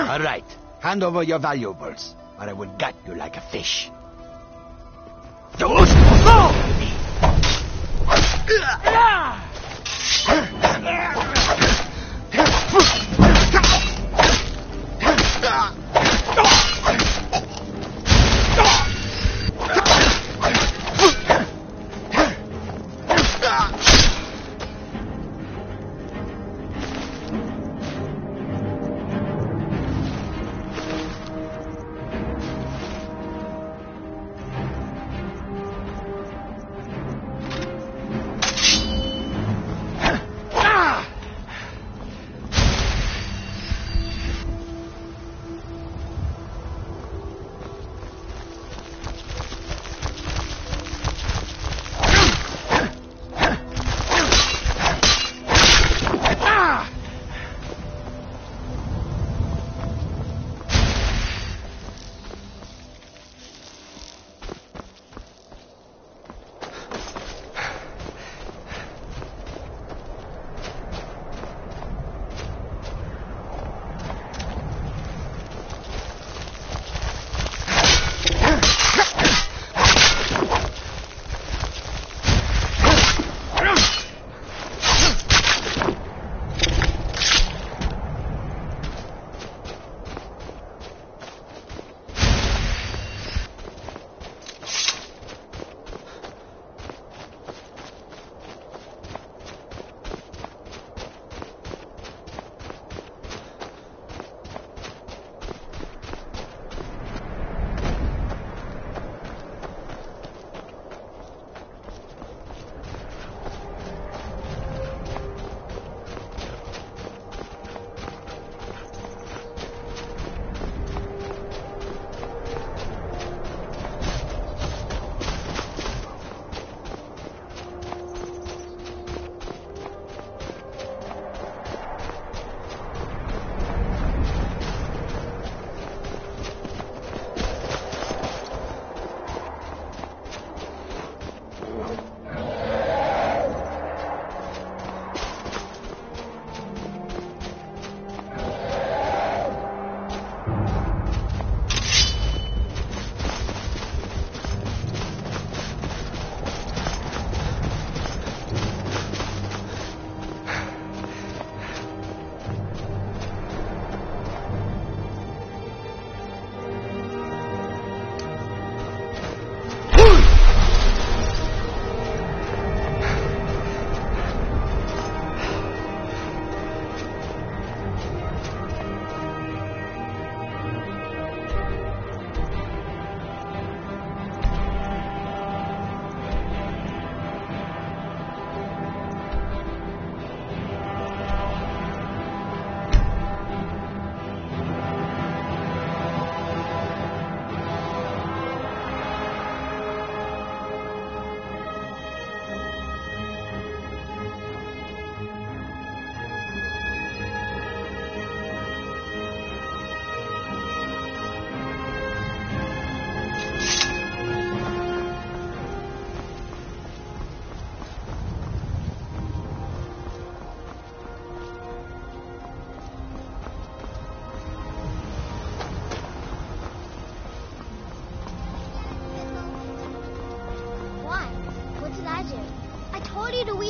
All right. Hand over your valuables, or I will gut you like a fish.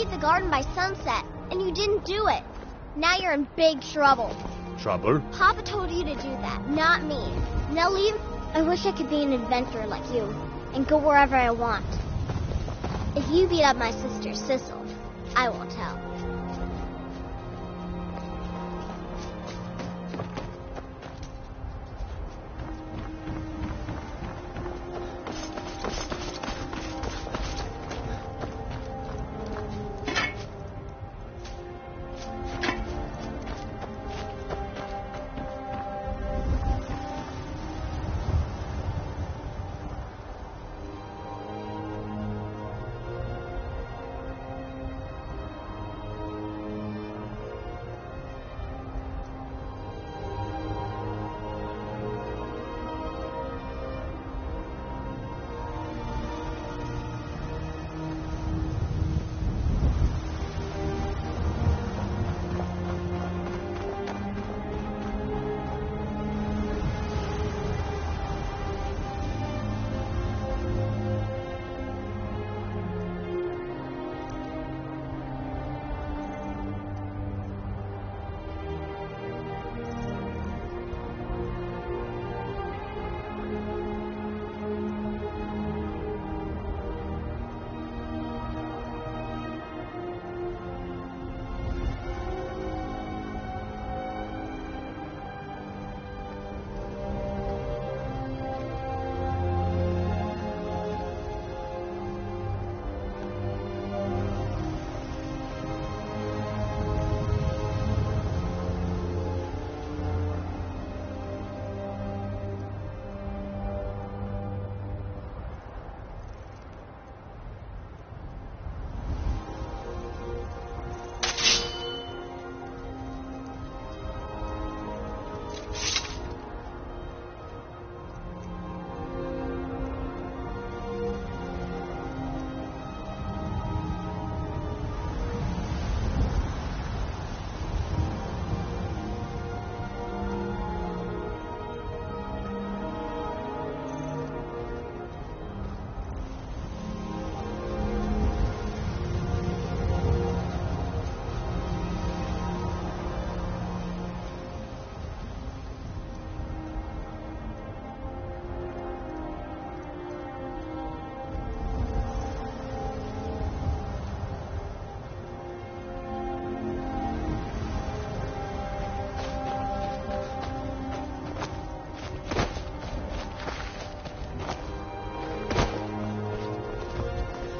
The garden by sunset, and you didn't do it. Now you're in big trouble. Trouble? Papa told you to do that, not me. Now leave. I wish I could be an adventurer like you, and go wherever I want. If you beat up my sister, Sissel, I won't tell.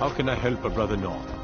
How can I help a brother North?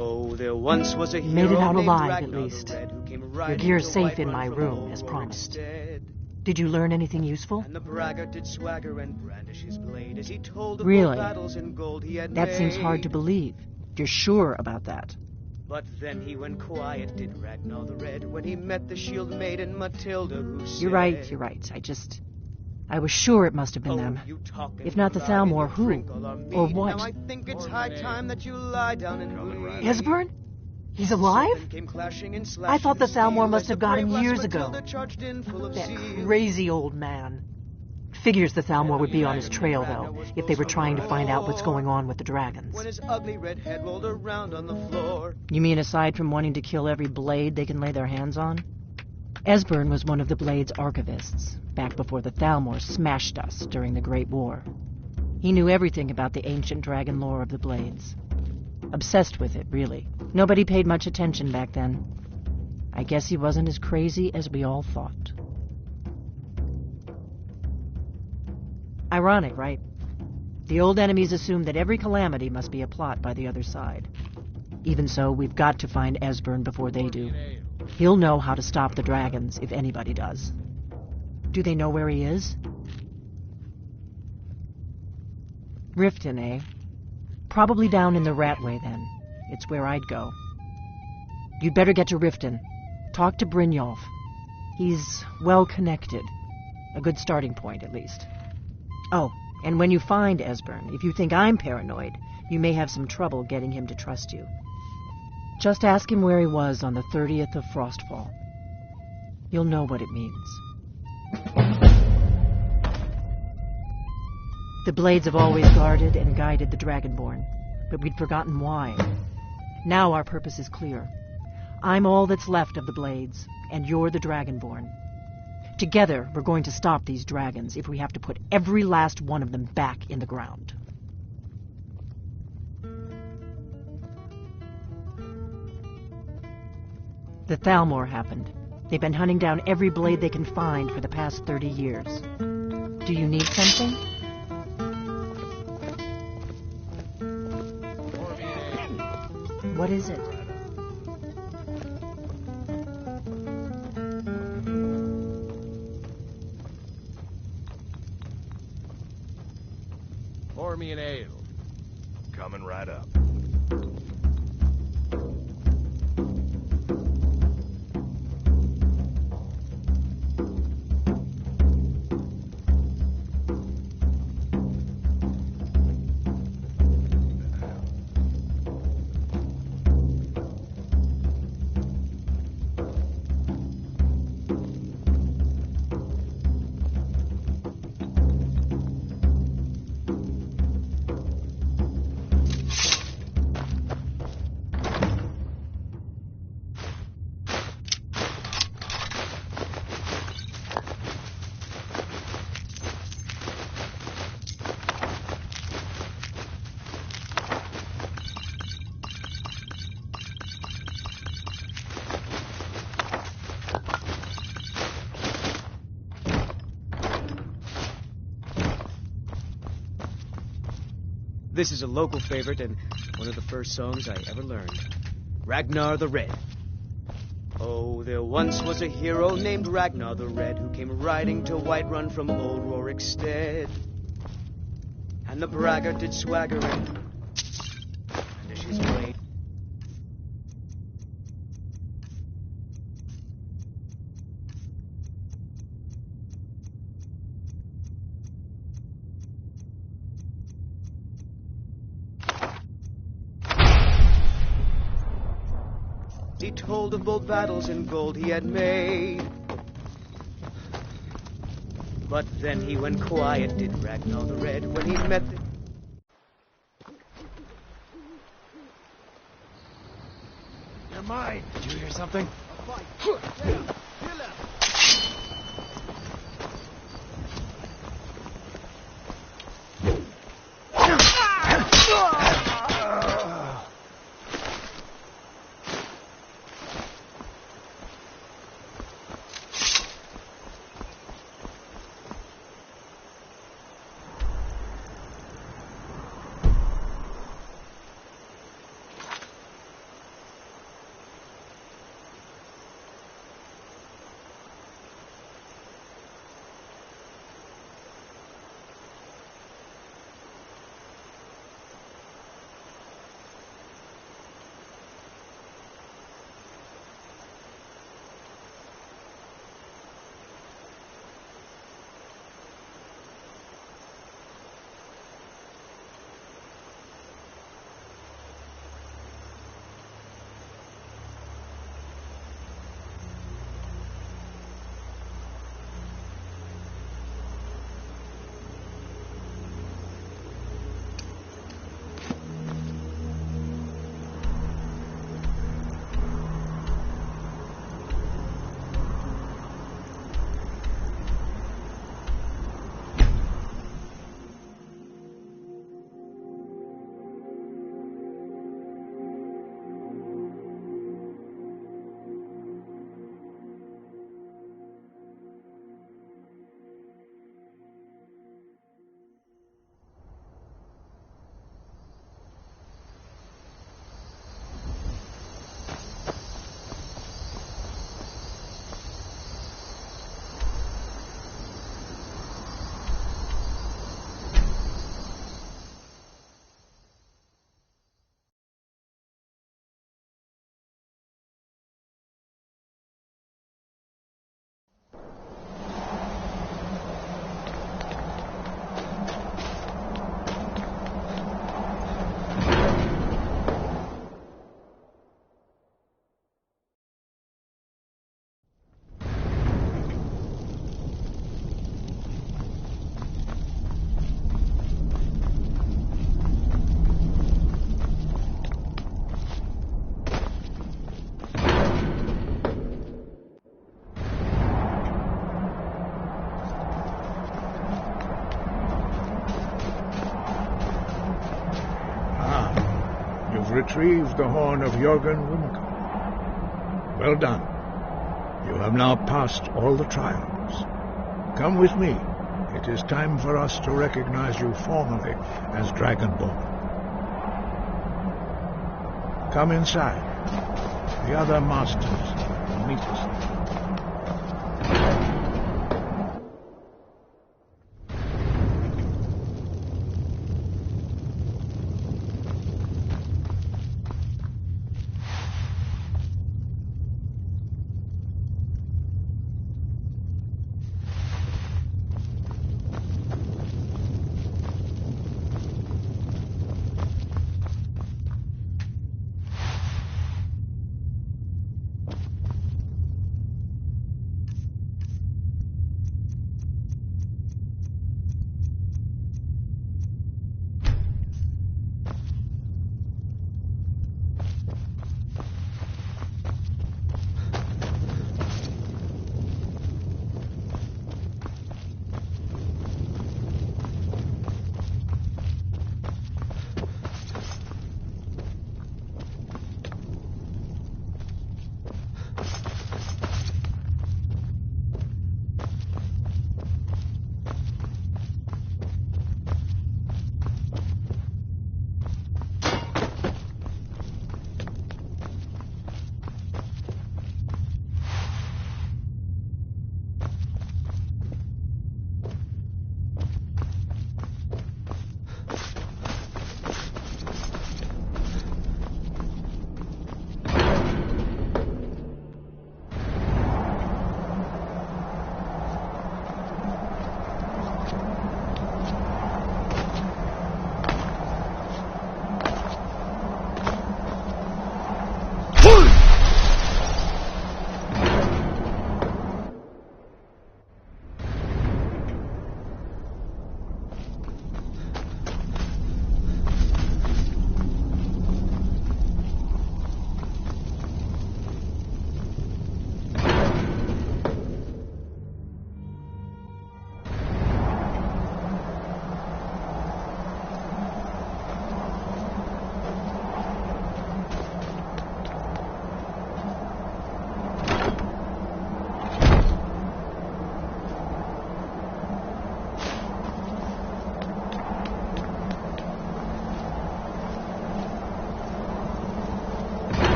Oh, there once was a You made it hero out named alive, at Ragnar the least. Red, who came Your riding gear's to safe in Whiterun my from room, as Mordor promised. instead. Did you learn anything useful? And the braggart did swagger and brandish his blade as he told of Really? the battles in gold he had That made. seems hard to believe. You're sure about that? But then he went quiet, did Ragnar the Red, when he met the shield maiden Matilda, who said... You're right. I was sure it must have been them. If not the Thalmor, who? Or what? Now I think it's high time that you lie down and breathe. Esbern? He's alive? I thought the Thalmor must have got him years ago. That crazy old man. Figures the Thalmor would be on his trail, though, if they were trying to find out what's going on with the dragons. When his ugly red head rolled around on the floor. You mean aside from wanting to kill every blade they can lay their hands on? Esbern was one of the Blade's archivists, back before the Thalmor smashed us during the Great War. He knew everything about the ancient dragon lore of the Blades. Obsessed with it, really. Nobody paid much attention back then. I guess he wasn't as crazy as we all thought. Ironic, right? The old enemies assumed that every calamity must be a plot by the other side. Even so, we've got to find Esbern before they do. He'll know how to stop the dragons, if anybody does. Do they know where he is? Riften, eh? Probably down in the Ratway, then. It's where I'd go. You'd better get to Riften. Talk to Brynjolf. He's well-connected. A good starting point, at least. Oh, and when you find Esbern, if you think I'm paranoid, you may have some trouble getting him to trust you. Just ask him where he was on the 30th of Frostfall. You'll know what it means. The Blades have always guarded and guided the Dragonborn, but we'd forgotten why. Now our purpose is clear. I'm all that's left of the Blades, and you're the Dragonborn. Together, we're going to stop these dragons if we have to put every last one of them back in the ground. The Thalmor happened. They've been hunting down every blade they can find for the past 30 years. Do you need something? What is it? Pour me an ale. Coming right up. This is a local favorite and one of the first songs I ever learned. Ragnar the Red. Oh, there once was a hero named Ragnar the Red who came riding to Whiterun from old Rorikstead. And the braggart did swagger and his blade. He told of bold battles in gold he had made. But then he went quiet, did Ragnar the Red, when he met the... You're mine. Did you hear something? retrieved the horn of Jürgen Wimke. Well done. You have now passed all the trials. Come with me. It is time for us to recognize you formally as Dragonborn. Come inside. The other masters will meet us there.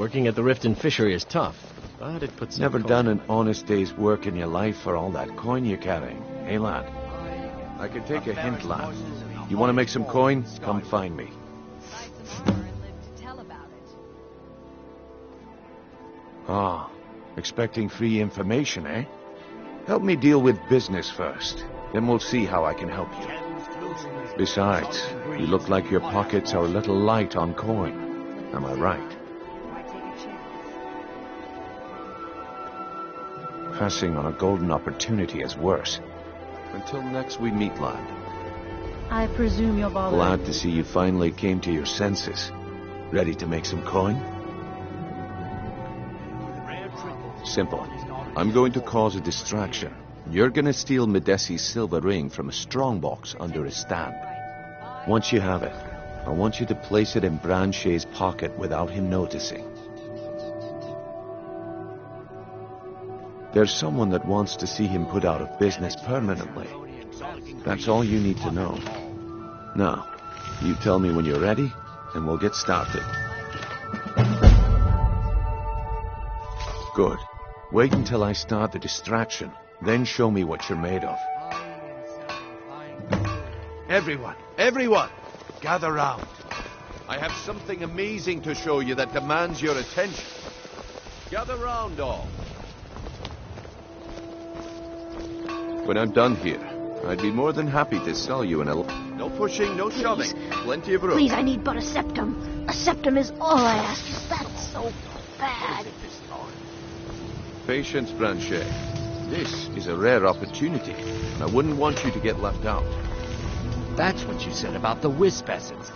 Working at the Riften fishery is tough, but it puts... Never done an honest day's work in your life for all that coin you're carrying, eh, lad? I can take a hint, lad. You want to make some coin? Come find me. Ah, expecting free information, eh? Help me deal with business first. Then we'll see how I can help you. Besides, you look like your pockets are a little light on coin. Am I right? Passing on a golden opportunity is worse. Until next we meet, lad. I presume you're bothering. Glad to see you finally came to your senses. Ready to make some coin? Simple. I'm going to cause a distraction. You're going to steal Medesi's silver ring from a strongbox under his stand. Once you have it, I want you to place it in Branche's pocket without him noticing. There's someone that wants to see him put out of business permanently. That's all you need to know. Now, you tell me when you're ready, and we'll get started. Good. Wait until I start the distraction, then show me what you're made of. Everyone, gather round. I have something amazing to show you that demands your attention. Gather round, all. When I'm done here, I'd be more than happy to sell you No pushing, no shoving. Plenty of room. Please, I need but a septum. A septum is all I ask. Is that so bad? Patience, Branche. This is a rare opportunity, and I wouldn't want you to get left out. That's what you said about the wisp essence.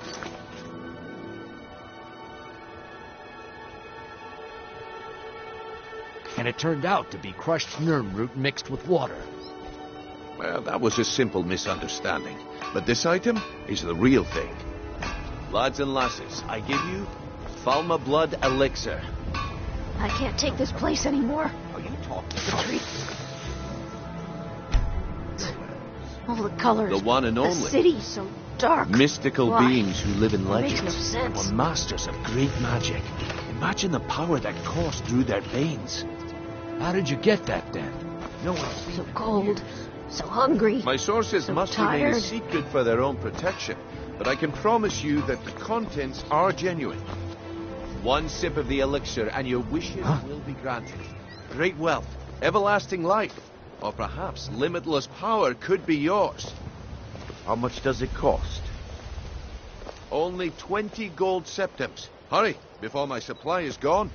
And it turned out to be crushed nirnroot mixed with water. Well, that was a simple misunderstanding. But this item is the real thing. Lads and lasses, I give you Falma Blood Elixir. I can't take this place anymore. Are you talking? Retreat. All the colors. The one and only. The city so dark. Mystical Why? beings who live in Makes no legends. sense. Were masters of great magic. Imagine the power that coursed through their veins. How did you get that then? No one's So cold. So hungry. My sources So must remain a tired. secret for their own protection, but I can promise you that the contents are genuine. One sip of the elixir and your wishes will be granted. Great wealth, everlasting life, or perhaps limitless power could be yours. How much does it cost? Only 20 gold septims. Hurry, before my supply is gone.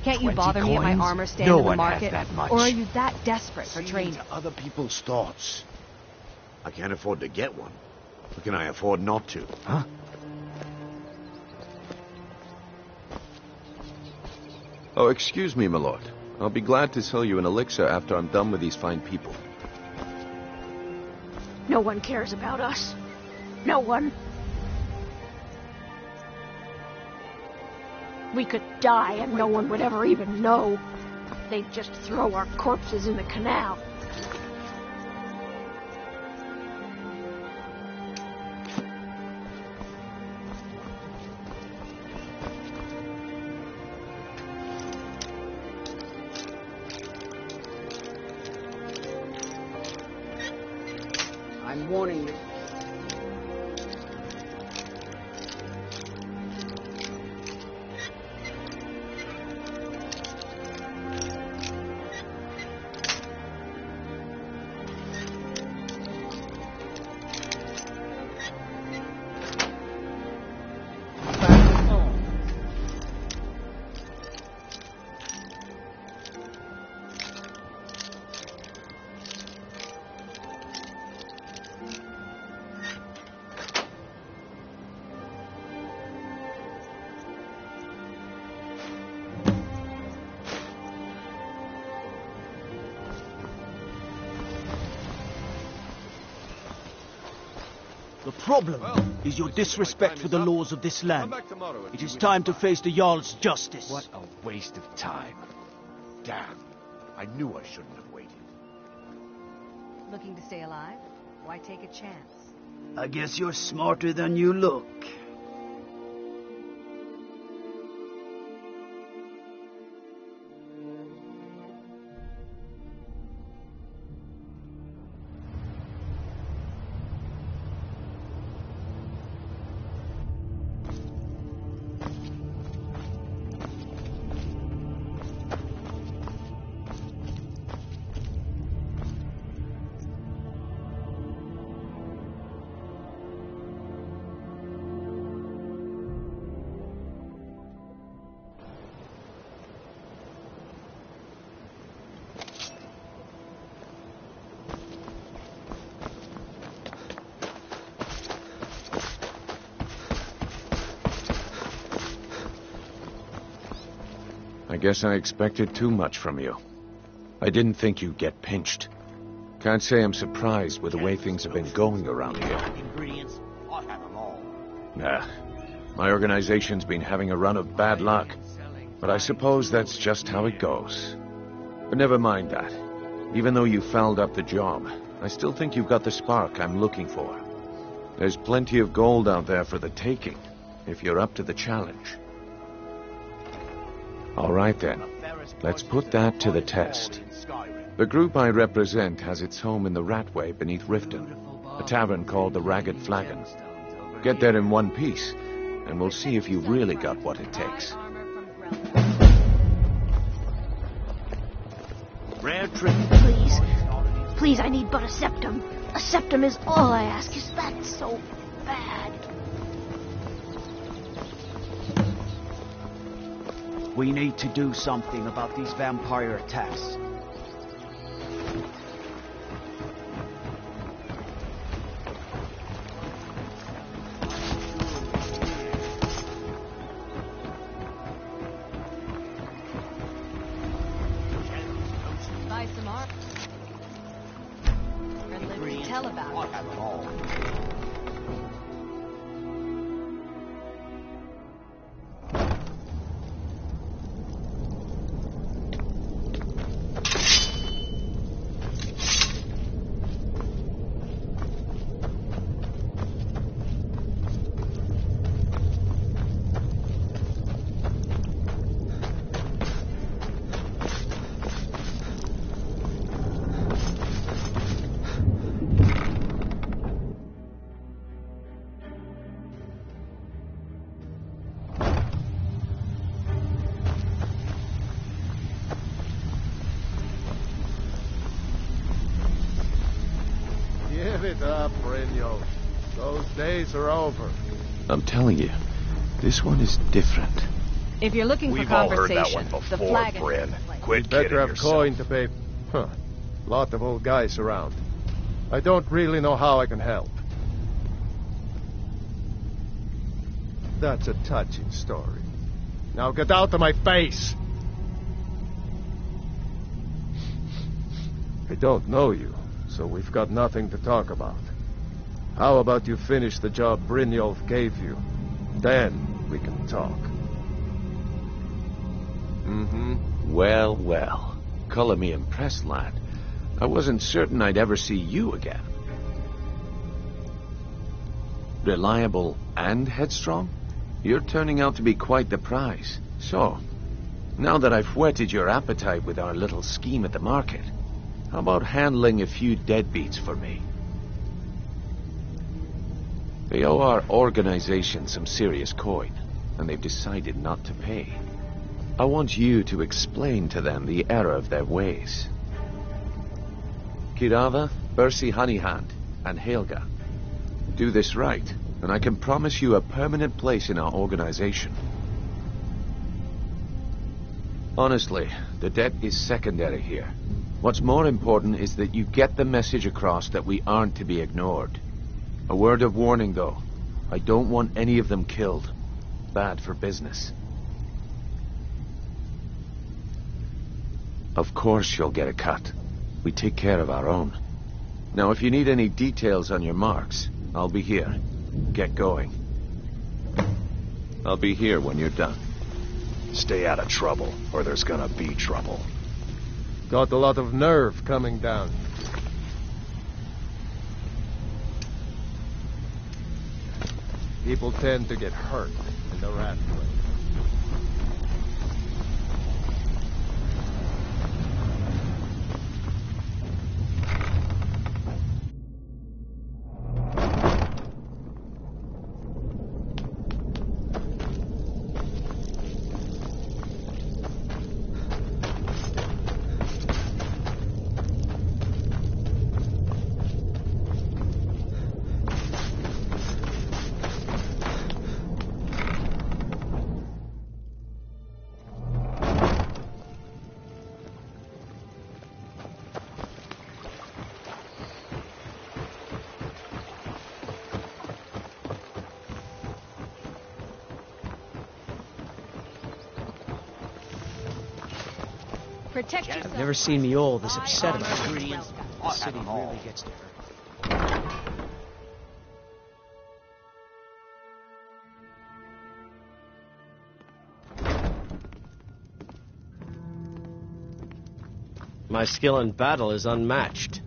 Can't you 20 bother me at my coins? armor stand No in the one has market? that much. Or are you that desperate for See training? into other people's thoughts. I can't afford to get one. But can I afford not to? Huh? Oh, excuse me, my lord. I'll be glad to sell you an elixir after I'm done with these fine people. No one cares about us. No one. We could die and no one would ever even know. They'd just throw our corpses in the canal. I'm warning you. The problem is your disrespect for the laws of this land. back tomorrow at It is 2:45. time to face the Jarl's justice. What a waste of time. Damn. I knew I shouldn't have waited. Looking to stay alive? Why take a chance? I guess you're smarter than you look. I guess I expected too much from you. I didn't think you'd get pinched. Can't say I'm surprised with the way things have been going around here. Ingredients, I have them all. Nah, my organization's been having a run of bad luck. But I suppose that's just how it goes. But never mind that. Even though you fouled up the job, I still think you've got the spark I'm looking for. There's plenty of gold out there for the taking, if you're up to the challenge. All right then, let's put that to the test. The group I represent has its home in the Ratway beneath Riften, a tavern called the Ragged Flagon. Get there in one piece, and we'll see if you really got what it takes. Rare trick. Please. Please, I need but a septum. A septum is all I ask. Is that so bad? We need to do something about these vampire attacks. Buy some art. And live to tell about I it. have them all. Give it up, Brynjolf. Those days are over. I'm telling you, this one is different. If you're looking We've for all heard that conversation, one the before, flagon. Bryn. Quit Better kidding have yourself. coin to pay. Huh. Lot of old guys around. I don't really know how I can help. That's a touching story. Now get out of my face! I don't know you, so we've got nothing to talk about. How about you finish the job Brynjolf gave you? Then we can talk. Well, well. Color me impressed, lad. I wasn't certain I'd ever see you again. Reliable and headstrong? You're turning out to be quite the prize. So, now that I've whetted your appetite with our little scheme at the market, how about handling a few deadbeats for me? They owe our organization some serious coin, and they've decided not to pay. I want you to explain to them the error of their ways. Kirava, Bersi Honeyhand, and Helga. Do this right, and I can promise you a permanent place in our organization. Honestly, the debt is secondary here. What's more important is that you get the message across that we aren't to be ignored. A word of warning, though. I don't want any of them killed. Bad for business. Of course you'll get a cut. We take care of our own. Now, if you need any details on your marks, I'll be here. Get going. I'll be here when you're done. Stay out of trouble, or there's gonna be trouble. Got a lot of nerve coming down. People tend to get hurt in the rat place. Protect yourself. I've never seen me all this upset about it. The city really gets to her. My skill in battle is unmatched.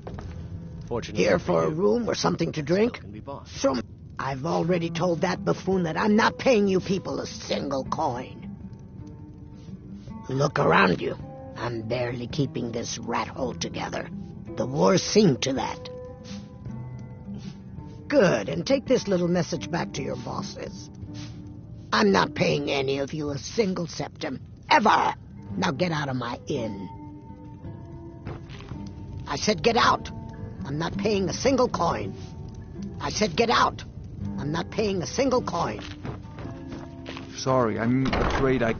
Fortunately Here for a room or something to drink? can be bought. Sure. I've already told that buffoon that I'm not paying you people a single coin. Look around you. I'm barely keeping this rat hole together. The war's seen to that. Good, and take this little message back to your bosses. I'm not paying any of you a single septim. Ever! Now get out of my inn. I said get out. I'm not paying a single coin. I said get out. I'm not paying a single coin. Sorry, I'm afraid I